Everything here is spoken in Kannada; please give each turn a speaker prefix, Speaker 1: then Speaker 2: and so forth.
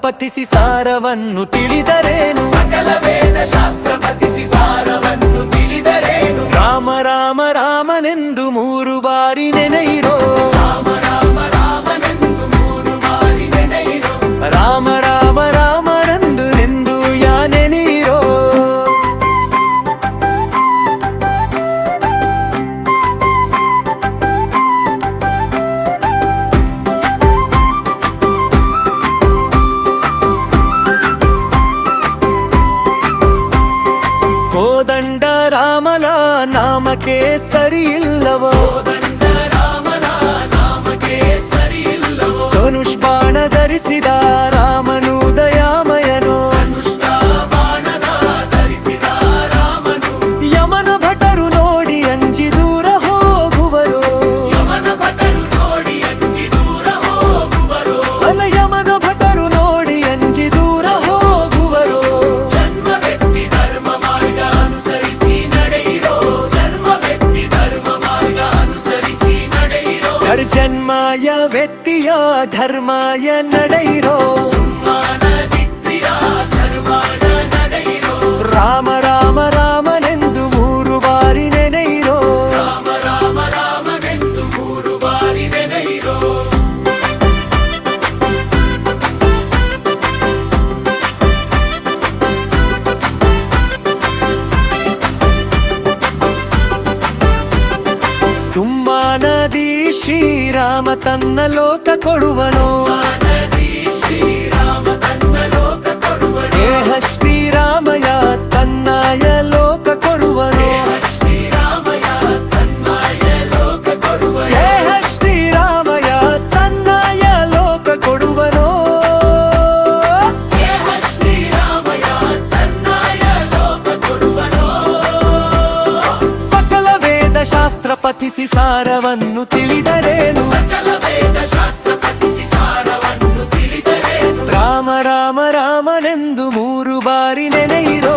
Speaker 1: ಪಠಿಸಿ ಸಾರವನ್ನು ತಿಳಿದರೇನು
Speaker 2: ಸಕಲ ವೇದ ಶಾಸ್ತ್ರ ಪಠಿಸಿ ಸಾರವನ್ನು ತಿಳಿದರೇನು
Speaker 1: ರಾಮ ರಾಮ ರಾಮನೆಂದು 3 ಬಾರಿ ನೆನೆಯಿರೋ
Speaker 2: ರಾಮ ರಾಮ ರಾಮನೆಂದು 3 ಬಾರಿ ನೆನೆಯಿರೋ
Speaker 1: ರಾಮ ರಾಮ ರಾಮನೆಂದು ಎಂದು ಯಾ ನೆನೆಯಿರೋ ಕೋದಂಡ ರಾಮನ ನಾಮಕ್ಕೆ ಸರಿಯಿಲ್ಲವೋ
Speaker 2: ಕೋದಂಡ ರಾಮನ ನಾಮಕ್ಕೆ ಸರಿಯಿಲ್ಲವೋ
Speaker 1: ಧನುಷ್ಬಾಣ ಧರಿಸಿದ ರಾಮನು ದಯಾಮಯನು
Speaker 2: ಧನುಷ್ಟ ಬಾಣದ ಧರಿಸಿದ ರಾಮನು
Speaker 1: ಯಮನ ಭಟರು ನೋಡಿ ಅಂಜಿ ದೂರ ಹೋಗುವರು
Speaker 2: ಯಮನ ಭಟರು ನೋಡಿ ಅಂಜಿ ದೂರ ಹೋಗುವರು
Speaker 1: ಅಲ್ಲ ಯಮನ ಭಟರು ನೋಡಿ ಅಂಜಿ ದೂರ ಹೋಗುವರು
Speaker 2: ಜನ್ಮ ವ್ಯಕ್ತಿ ಧರ್ಮ ಮಾರ್ಗ ಅನುಸರಿಸಿ ನಡೆಯಿರೋ ಜನ್ಮ ವ್ಯಕ್ತಿ ಧರ್ಮ ಮಾರ್ಗ ಅನುಸರಿಸಿ ನಡೆಯಿರೋ
Speaker 1: ಜನ್ಮಾಯ ವ್ಯಕ್ತಿಯ ಧರ್ಮಾಯ ನಡೆಯಿರೋ
Speaker 2: ಸುಮ್ಮನದಿತ್ರಿಯ ಧರ್ಮಾಯ ನಡೆಯಿರೋ
Speaker 1: ರಾಮ ರಾಮ ರಾಮನೆಂದು 3 ಬಾರಿ ನೆನೆಯಿರೋ
Speaker 2: ರಾಮ ರಾಮ ರಾಮನೆಂದು 3 ಬಾರಿ ನೆನೆಯಿರೋ
Speaker 1: ಸುಮ್ಮನದಿ ಶ್ರೀರಾಮ ತನ್ನ ಲೋಕ ಕೊಡುವನು
Speaker 2: ನದಿ ಶ್ರೀರಾಮ ತನ್ನ ಲೋಕ ಕೊಡುವನು
Speaker 1: ದೇಹ ಶ್ರೀರಾಮಯ ತನ್ನಾಯ ಲೋಕ ಕೊಡುವನು
Speaker 2: ಶ್ರೀರಾಮಯ ತನ್ಮಾಯ ಲೋಕ ಕೊಡುವನು
Speaker 1: ದೇಹ ಶ್ರೀರಾಮಯ ತನ್ನಾಯ ಲೋಕ ಕೊಡುವನು
Speaker 2: ದೇಹ ಶ್ರೀರಾಮಯ ತನ್ನಾಯ ಲೋಕ ಕೊಡುವನು
Speaker 1: ಸಕಲ ವೇದ ಶಾಸ್ತ್ರ ಪಠಿಸಿ ಸಾರವನ್ನು ತಿಳಿದರೇನು
Speaker 2: ಸಕಲ ವೇದ ಶಾಸ್ತ್ರ ಪಠಿಸಿ ಸಾರವನ್ನು ತಿಳಿದರೇನು
Speaker 1: ರಾಮ ರಾಮ ರಾಮನೆಂದು 3 ಬಾರಿ ನೆನೆಯಿರೋ